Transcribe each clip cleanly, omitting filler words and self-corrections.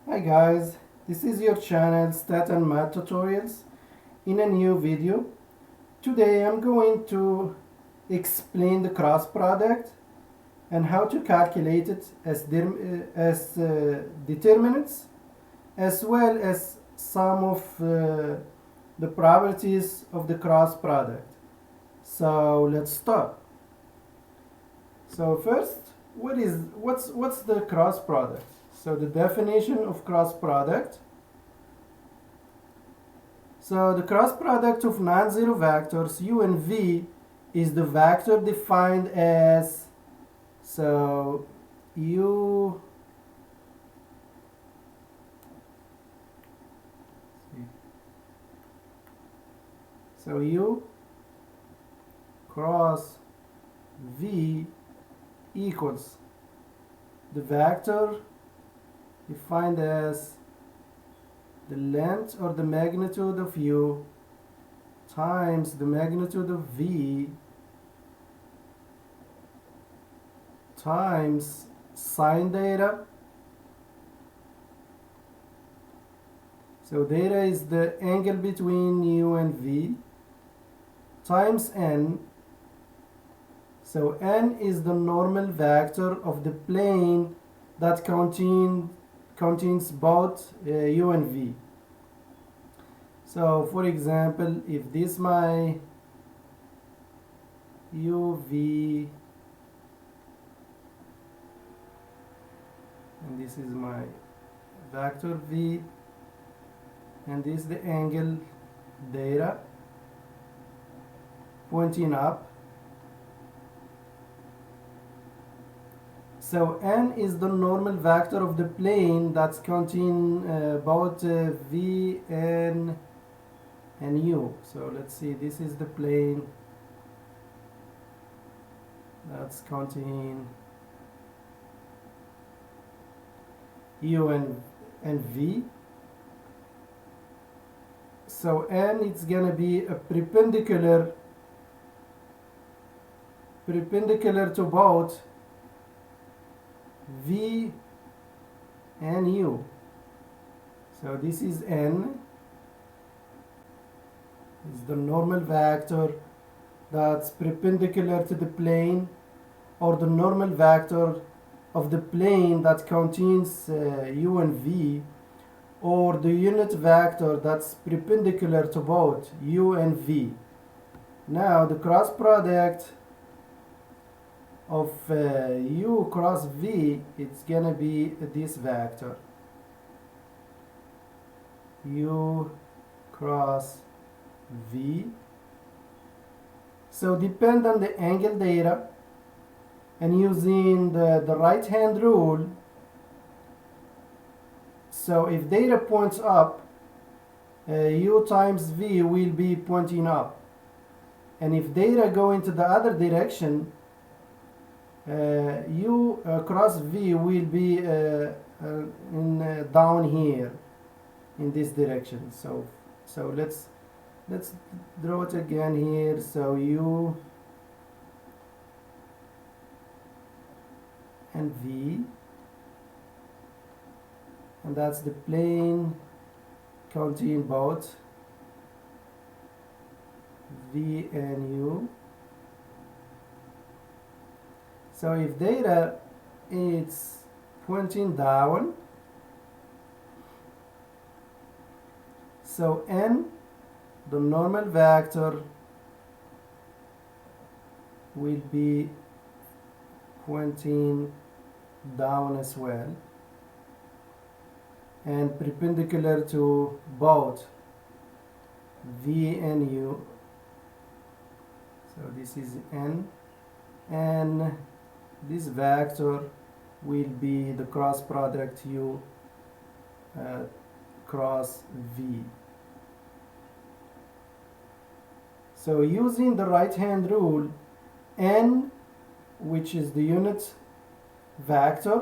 Hi guys, this is your channel Stat and Math Tutorials in a new video. Today I'm going to explain the cross product and how to calculate it as determinants, as well as some of the properties of the cross product. So let's start. So first, what's the cross product? So the definition of cross product. So the cross product of non-zero vectors u and v is the vector defined as u u cross v equals the vector defined as the length or the magnitude of u times the magnitude of v times sine theta. So theta is the angle between u and v times n. So n is the normal vector of the plane that contains both u and v. So for example, if this my uv and this is my vector v and this is the angle theta pointing up. So n is the normal vector of the plane that's contain both v and u. So let's see, this is the plane that's contain u and v. So n it's gonna be a perpendicular to both v and u. So this is n, is the normal vector that's perpendicular to the plane, or the normal vector of the plane that contains u and v, or the unit vector that's perpendicular to both u and v. Now the cross product of u cross v, it's gonna be this vector u cross v. So depend on the angle theta, and using the right hand rule, so if theta points up, u times v will be pointing up, and if theta go into the other direction, u cross v will be down here in this direction. So let's draw it again here. So u and v, and that's the plane containing both v and u. So if theta is pointing down, so n, the normal vector, will be pointing down as well, and perpendicular to both v and u. So this is n, and this vector will be the cross product u cross v. So using the right hand rule, n, which is the unit vector,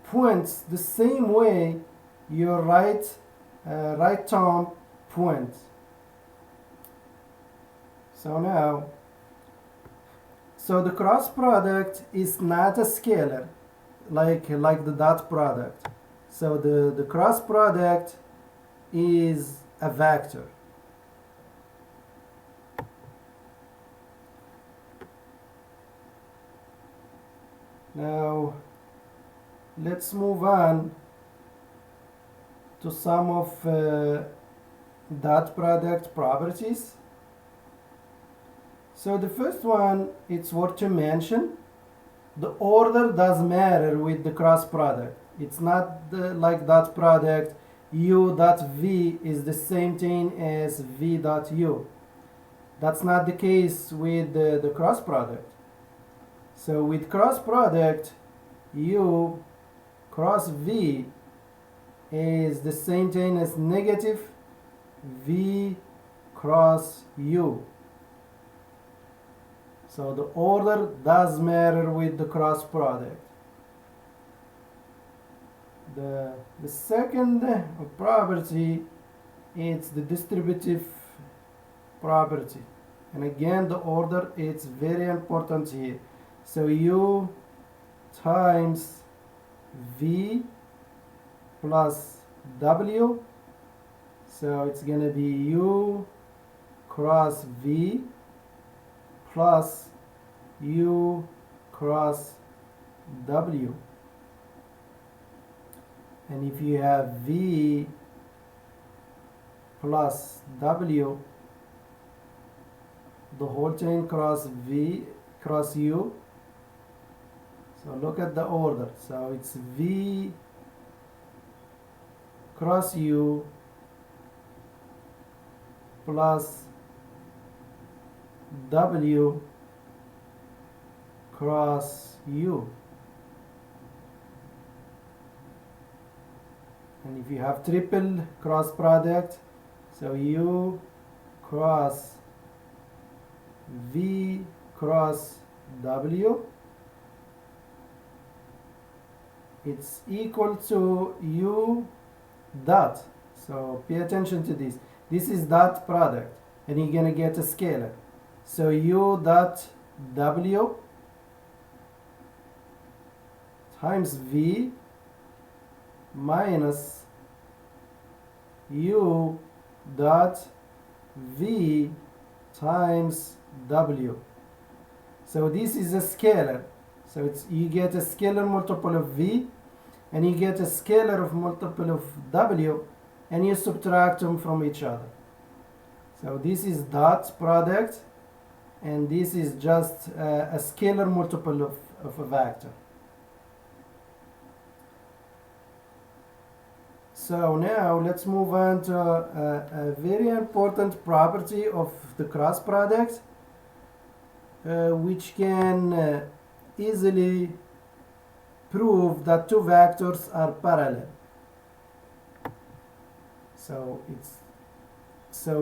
points the same way your right thumb points. So now, so the cross product is not a scalar like the dot product. So the cross product is a vector. Now let's move on to some of dot product properties. So the first one, it's worth to mention, the order does matter with the cross product. It's not like dot product u dot v is the same thing as v dot u. That's not the case with the cross product. So with cross product, u cross v is the same thing as negative v cross u. So the order does matter with the cross product. The second property is the distributive property. And again, the order is very important here. So u times v plus w. So it's going to be u cross v plus u cross w. And if you have v plus w, the whole chain cross v cross u. So look at the order. So it's v cross u plus w cross u. And if you have triple cross product, so u cross v cross w, it's equal to u dot. So pay attention to this. This is dot product, and you're gonna get a scalar. So u dot w times v minus u dot v times w. So this is a scalar. So it's, you get a scalar multiple of v, and you get a scalar of multiple of w, and you subtract them from each other. So this is dot product, and this is just a scalar multiple of a vector. So now let's move on to a very important property of the cross product, which can easily prove that two vectors are parallel. So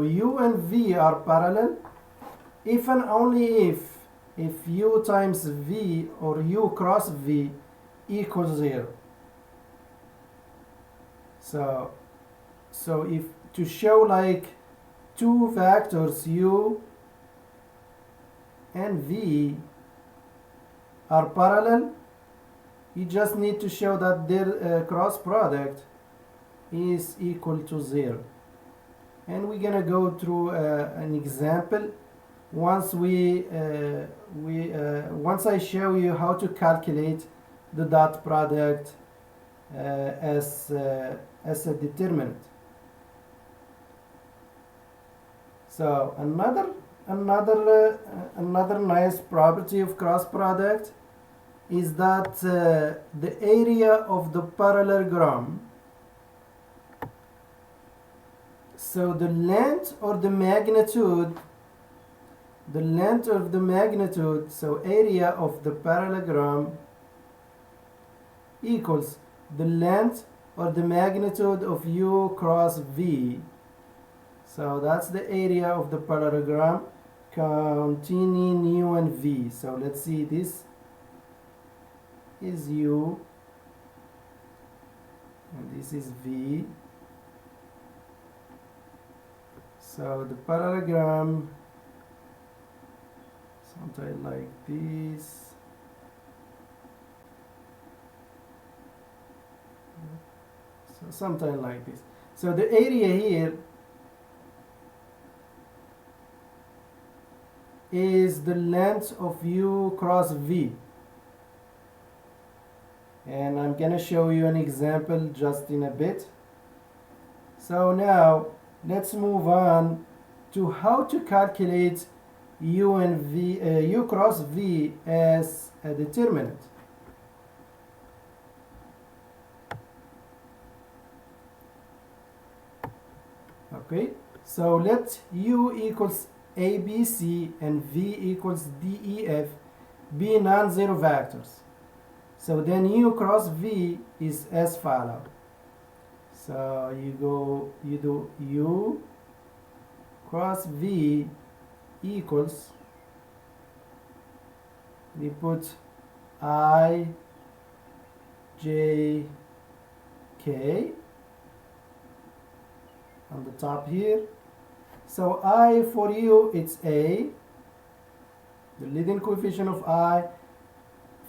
u and v are parallel if and only if u times v or u cross v equals 0. So if to show like two vectors u and v are parallel, you just need to show that their cross product is equal to 0. And we're gonna go through an example once once I show you how to calculate the dot product as a determinant. So another nice property of cross product is that the area of the parallelogram, so the length or the magnitude, so area of the parallelogram equals the length or the magnitude of u cross v. So that's the area of the parallelogram containing u and v. So let's see, this is u and this is v. So the parallelogram, something like this. So something like this. So the area here is the length of U cross V. And I'm gonna show you an example just in a bit. So now let's move on to how to calculate U cross V as a determinant. Okay, so let U equals ABC and V equals DEF be non-zero vectors. So then U cross V is as follows. So you do U cross V equals, we put I, J, K on the top here. So I for U it's A, the leading coefficient of I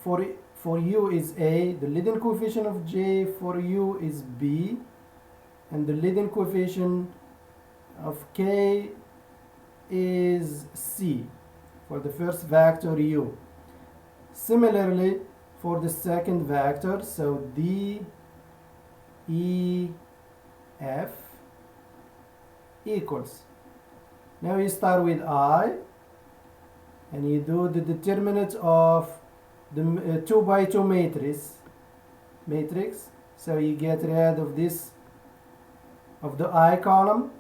for U is A, the leading coefficient of J for U is B, and the leading coefficient of K is C for the first vector U. Similarly for the second vector, so D, E, F equals. Now you start with I and you do the determinant of the 2 by 2 matrix. So you get rid of this, of the I column.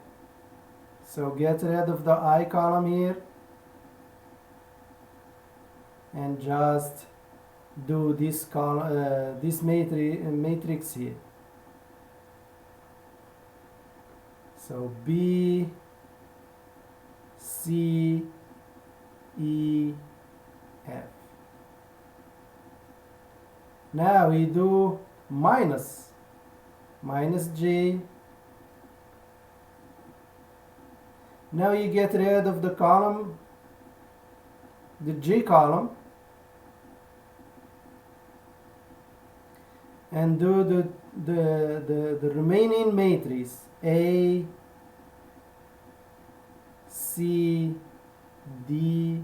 So get rid of the I column here and just do this column, this matrix here. So B, C, E, F. Now we do minus J. Now you get rid of the column, the J column, and do the remaining matrix A, C, D,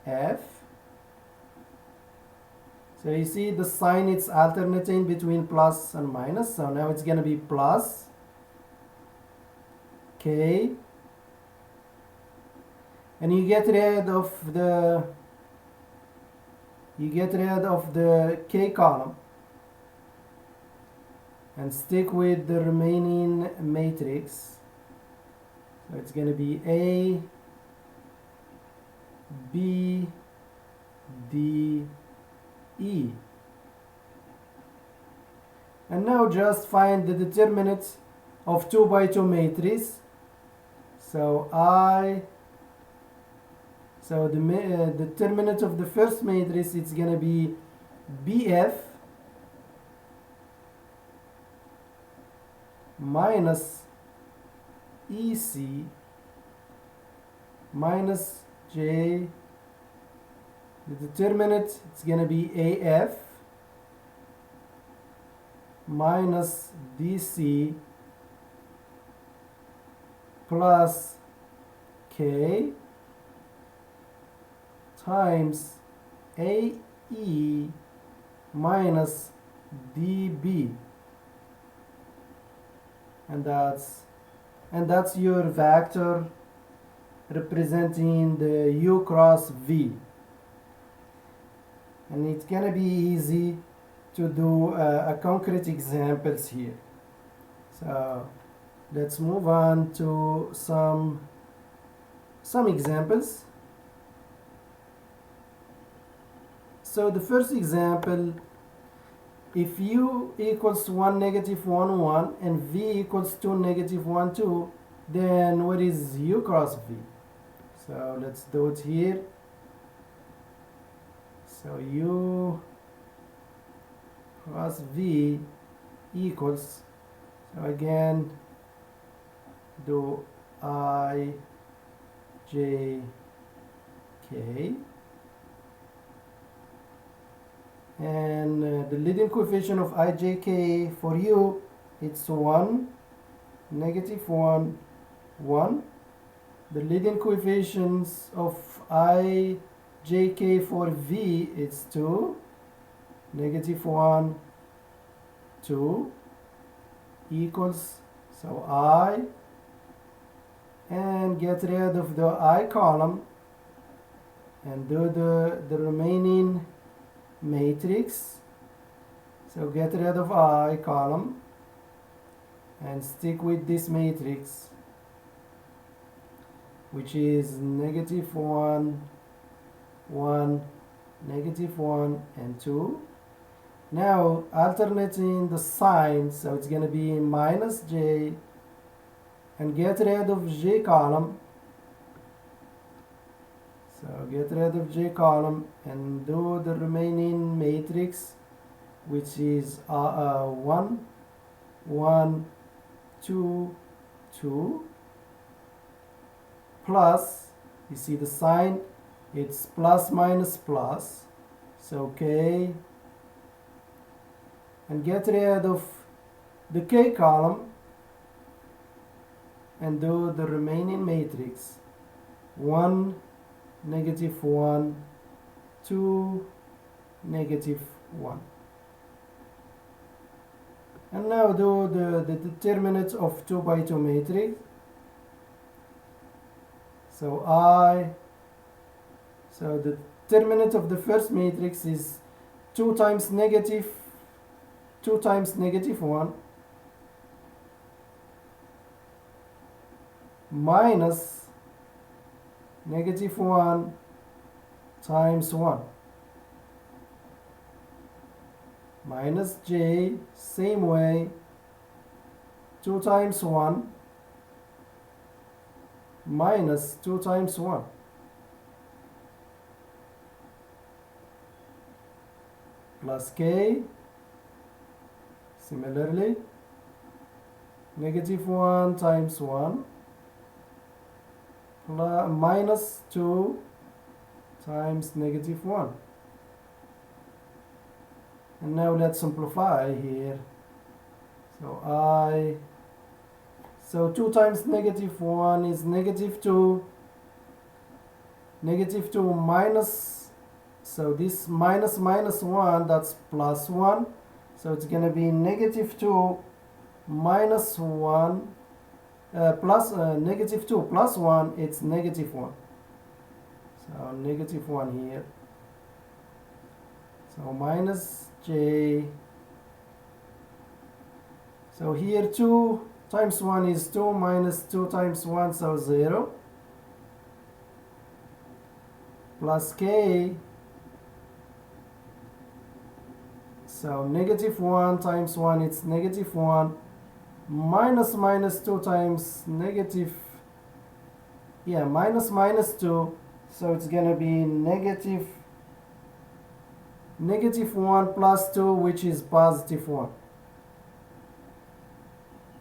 F. So you see the sign, it's alternating between plus and minus. So now it's going to be plus K, and you get rid of the K column and stick with the remaining matrix. So it's going to be A, B, D, E. And now just find the determinant of 2 by 2 matrix. So the determinant of the first matrix, it's going to be BF minus EC minus J. The determinant, it's going to be AF minus DC plus K times AE minus DB, and that's your vector representing the U cross V. And it's gonna be easy to do a concrete examples here. So let's move on to some examples. So the first example, if U equals 1, negative 1, 1, and V equals 2, negative 1, 2, then what is U cross V? So let's do it here. So U cross V equals, so again, do I, J, K. And the leading coefficient of ijk for U it's 1, negative 1, 1. The leading coefficients of I, j, k for V it's 2, negative 1, 2 equals, so I, and get rid of the I column and do the remaining matrix. So get rid of I column and stick with this matrix, which is negative 1, 1, negative 1, and 2. Now alternating the sign, so it's going to be minus j, and get rid of j column. So get rid of j column and do the remaining matrix, which is 1, 1, 2, 2, plus, you see the sign, it's plus minus plus, so k, and get rid of the k column and do the remaining matrix, 1, negative 1, 2, negative 1. And now do the determinant of 2 by 2 matrix. So the determinant of the first matrix is 2 times negative 1 minus negative 1 times 1 minus j, same way, 2 times 1 minus 2 times 1 plus k, similarly, negative 1 times 1 plus minus 2 times negative 1. And now let's simplify here. So 2 times negative 1 is negative 2. Negative 2 minus, so this minus 1, that's plus 1. So it's going to be negative 2 minus 1 plus negative 2 plus 1, it's negative 1. So negative 1 here. So minus j. So here 2 times 1 is 2 minus 2 times 1, so 0. Plus k. So negative 1 times 1, it's negative 1. Minus 2 times negative, minus 2. So it's going to be negative 1 plus 2, which is positive 1.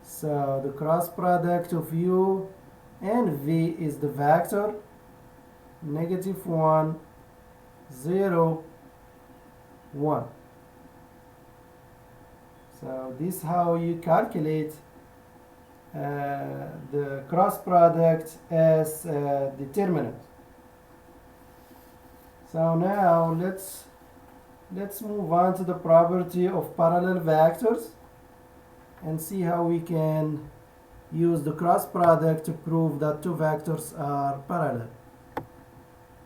So the cross product of u and v is the vector negative 1, 0, 1. So this is how you calculate the cross product as a determinant. So now let's move on to the property of parallel vectors and see how we can use the cross product to prove that two vectors are parallel.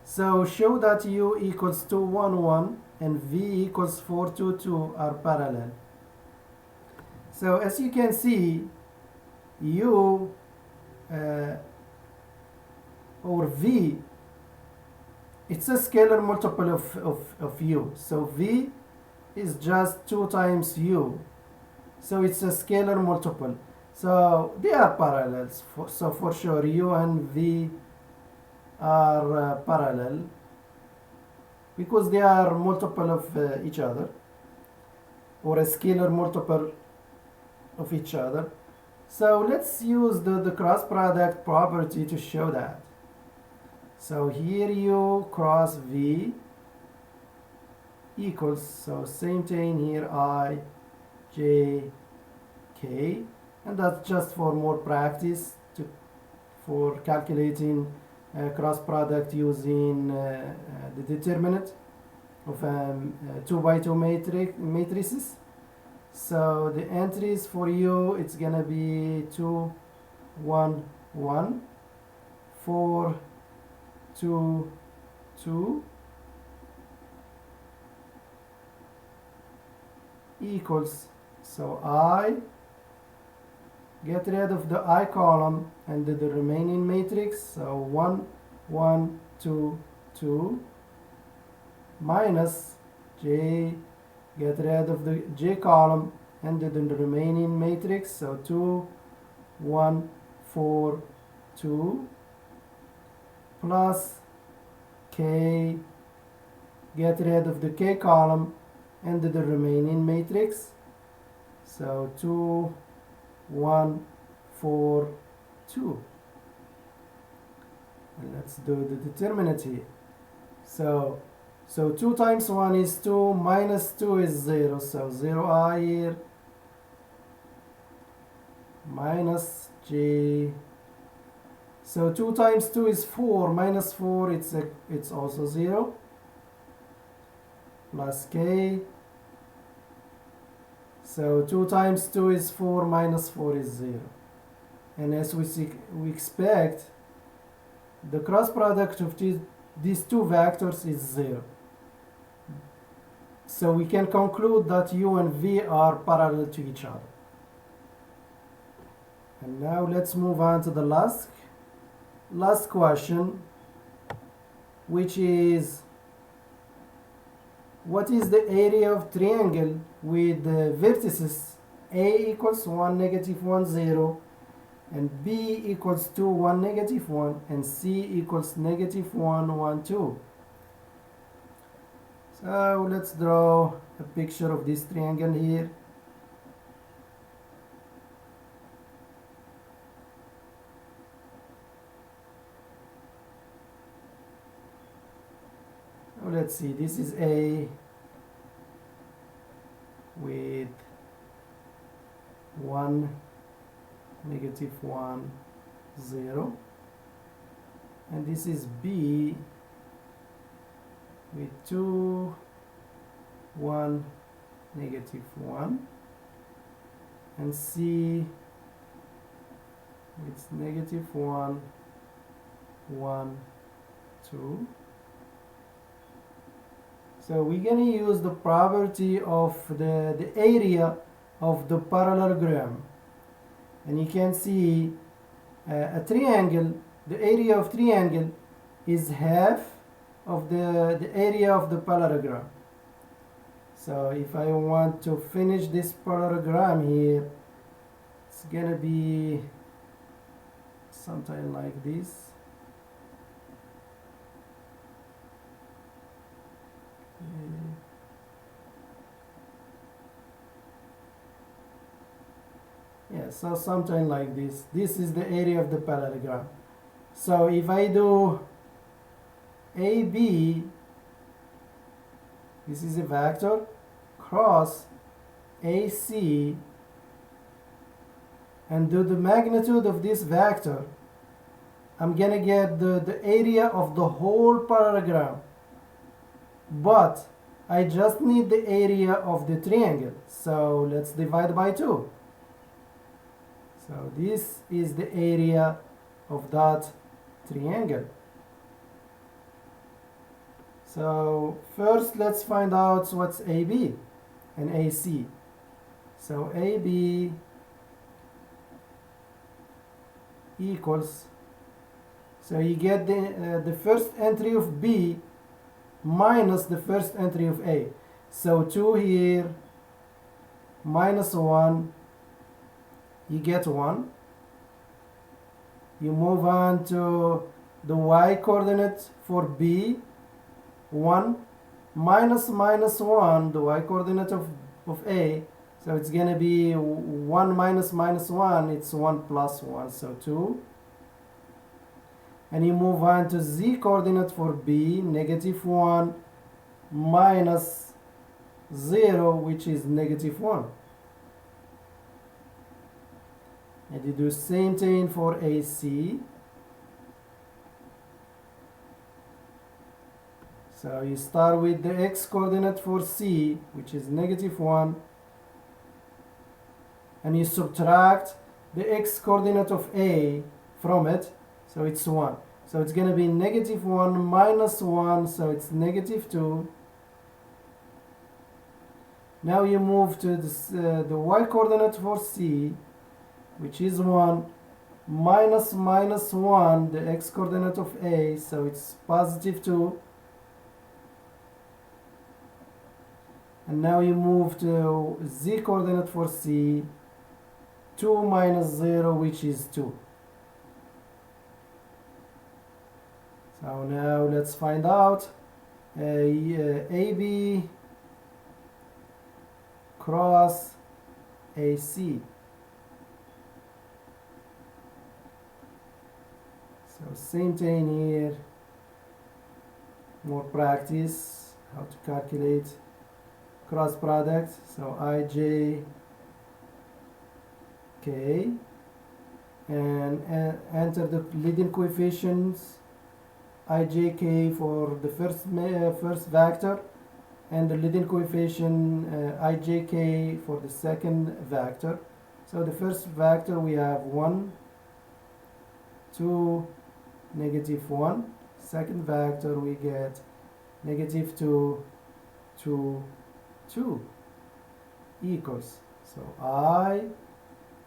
So show that u equals 2, 1, 1 and v equals 4, 2, 2 are parallel. So as you can see, u or v, it's a scalar multiple of u. So v is just 2 times u. So it's a scalar multiple. So they are parallels. So for sure u and v are parallel because they are multiple of each other, or a scalar multiple of each other. So let's use the cross product property to show that. So here u cross v equals, so same thing here, I, j, k, and that's just for more practice for calculating cross product using the determinant of 2 by 2 matrices. So the entries for you, it's gonna be 2 1 1 4 2 2 equals, so I get rid of the I column and the remaining matrix, so 1 1 2 2 minus J, get rid of the J column and the remaining matrix, so 2 1 4 2 plus K, get rid of the K column and the remaining matrix, so 2 1 4 2, and let's do the determinant here. So 2 times 1 is 2, minus 2 is 0, so 0I here, minus J. So 2 times 2 is 4, minus 4 it's also 0, plus K. So 2 times 2 is 4, minus 4 is 0. And as we expect, the cross product of these two vectors is 0. So we can conclude that U and V are parallel to each other. And now let's move on to the last question, which is, what is the area of triangle with the vertices A equals 1, negative 1, 0, and B equals 2, 1, negative 1, and C equals negative 1, 1, 2. So let's draw a picture of this triangle here. So let's see, this is A with 1, negative 1, 0, and this is B with 2, 1, negative 1, and C with negative 1, 1, 2. So we're going to use the property of the area of the parallelogram. And you can see a triangle, the area of triangle is half of the area of the parallelogram. So if I want to finish this parallelogram here, it's going to be something like this. Yeah, so something like this. This is the area of the parallelogram. So if I do AB, this is a vector, cross AC, and do the magnitude of this vector, I'm gonna get the area of the whole parallelogram. But I just need the area of the triangle, so let's divide by 2. So this is the area of that triangle. So first let's find out what's AB and AC. So AB equals, so you get the first entry of B minus the first entry of A. So 2 here, minus 1, you get 1. You move on to the y coordinate for B, 1, minus 1, the y coordinate of A. So it's going to be 1 minus 1, it's 1 plus 1, so 2. And you move on to z coordinate for B, negative 1 minus 0, which is negative 1. and you do same thing for AC. So you start with the x coordinate for C, which is -1, and you subtract the x coordinate of A from it, so it's 1. So it's going to be -1 minus 1, so it's -2. Now you move to this, the y coordinate for C, which is 1, minus 1, the x coordinate of A, so it's +2. And now you move to z coordinate for C, 2 minus 0, which is 2. So now let's find out AB cross AC. So same thing here, more practice, how to calculate cross product. So IJ K, and enter the leading coefficients IJK for the first vector, and the leading coefficient IJK for the second vector. So the first vector we have 1, 2, -1. Second vector we get -2, 2, 2 equals. So I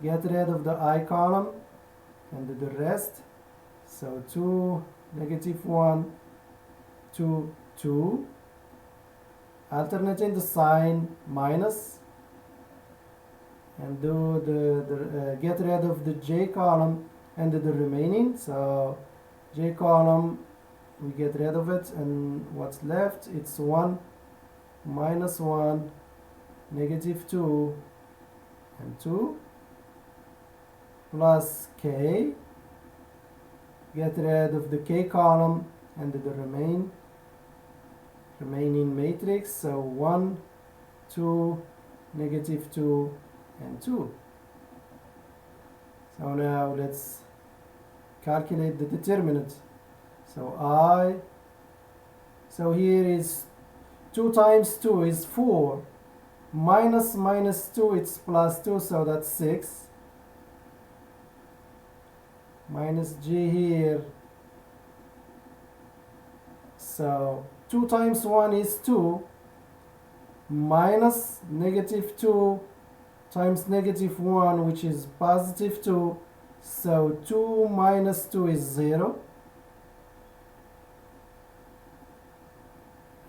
get rid of the I column and the rest. So 2, -1, 2, 2. Alternating the sign, minus, and do the get rid of the J column and the remaining. So J column, we get rid of it, and what's left, it's 1, minus 1, -2, and 2, plus K. Get rid of the K column and the remaining matrix. So 1, 2, -2, and 2. So now let's calculate the determinant. So here is 2 times 2 is 4, minus 2, it's +2, so that's 6. Minus G here. So 2 times 1 is 2, minus -2 times -1, which is +2. So 2 minus 2 is 0.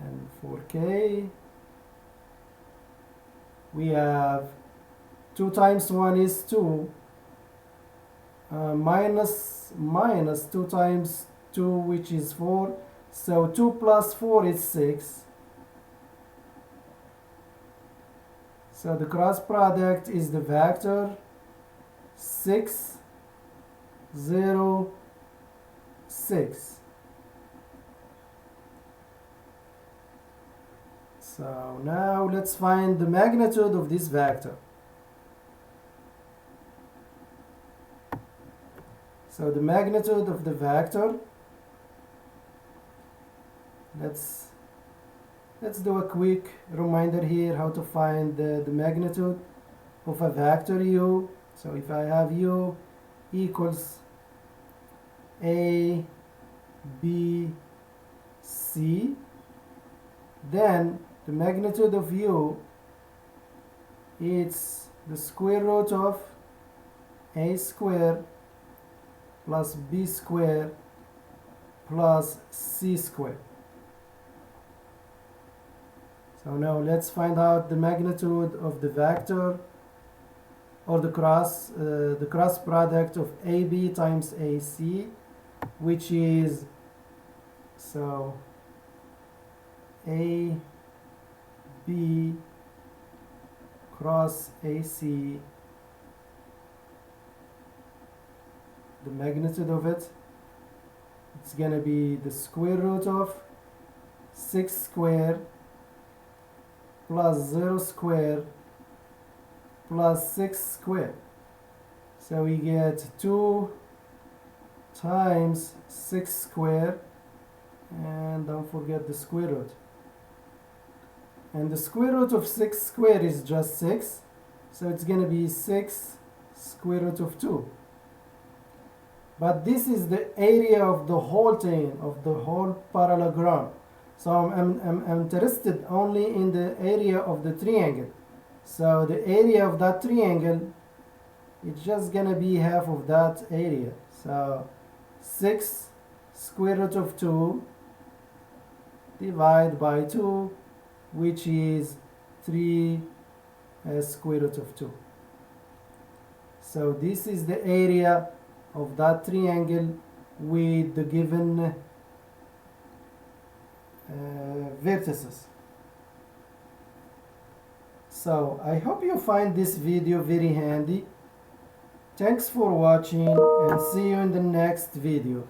And for K, we have 2 times 1 is 2, minus 2 times 2, which is 4. So 2 plus 4 is 6. So the cross product is the vector 6, 0, 6. So now let's find the magnitude of this vector. So the magnitude of the vector, let's do a quick reminder here how to find the magnitude of a vector U. So if I have U equals A, B, C, then the magnitude of U is the square root of A squared plus B squared plus C squared. So now let's find out the magnitude of the vector, or the cross product of AB times AC, which is, so A, B cross AC, the magnitude of it, it's going to be the square root of 6 squared plus 0 squared plus 6 squared. So we get 2 times 6 squared, and don't forget the square root. And the square root of 6 squared is just 6, so it's going to be 6 square root of 2. But this is the area of the whole thing, of the whole parallelogram. So I'm interested only in the area of the triangle. So the area of that triangle, it's just gonna be half of that area. So 6 square root of 2 divided by 2, which is 3 square root of 2. So this is the area of that triangle with the given vertices. So I hope you find this video very handy. Thanks for watching, and see you in the next video.